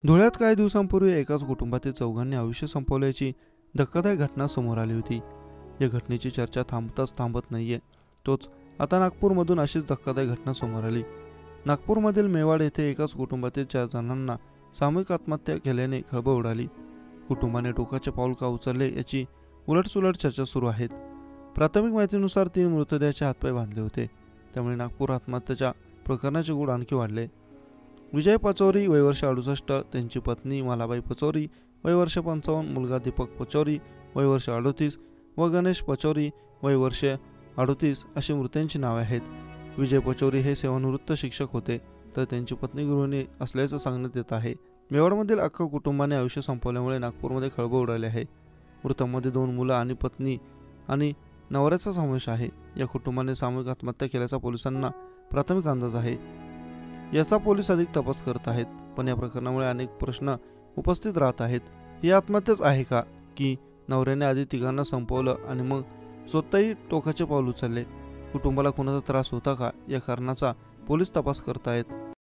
धुळ्यात काही दिवसांपूर्वी एकाच कुटुंबातील चौघांनी आयुष्य संपवल्याची धक्कादायक घटना समोर आली होती. या घटनेची चर्चा थांबत नाहीये. तोच आता नागपूरमधून अशीच धक्कादायक घटना समोर आली. नागपूरमधील मेवाड येथे एकाच कुटुंबातील 4 जणांना सामूहिक आत्महत्या केल्याने खळबळ उडाली. कुटुंबाने टोकाचे पाऊल का उचलले याची उलटसुलट चर्चा सुरू आहेत. प्राथमिक माहितीनुसार 3 मृतदेहाचे हातपाय बांधले होते. त्यामुळे नागपूर आत्महत्येच्या प्रकरणाचे गूढ आणखी वाढले. विजय पचौरी वय वर्ष 68, त्यांची पत्नी मालाबाई पचौरी वय वर्ष 55, मुलगा दीपक पचौरी वय वर्ष 38 व गणेश पचौरी वय वर्ष 38 अशी मृतांची नावे आहेत. विजय पचौरी हे सेवानिवृत्त शिक्षक होते, तर त्यांची पत्नी गृहिणी असल्याचं सांगण्यात येत आहे. मेवाडमधील अख्खा कुटुंबाने आयुष्य संपवल्यामुळे नागपूरमध्ये खळबळ उडाली आहे. मृतांमध्ये 2 मुलं आणि पत्नी आणि नवऱ्याचा समावेश आहे. या कुटुंबाने सामूहिक आत्महत्या केल्याचा पोलिसांना प्राथमिक अंदाज आहे. याचा पोलीस अधिक तपास करत आहेत. पण या प्रकरणामुळे अनेक प्रश्न उपस्थित राहत आहेत. ही आत्महत्याच आहे का, की नवऱ्याने आधी तिघांना संपवलं आणि मग स्वतःही टोकाचे पाऊल उचलले? कुटुंबाला कोणाचा त्रास होता का, या कारणाचा पोलीस तपास करत आहेत.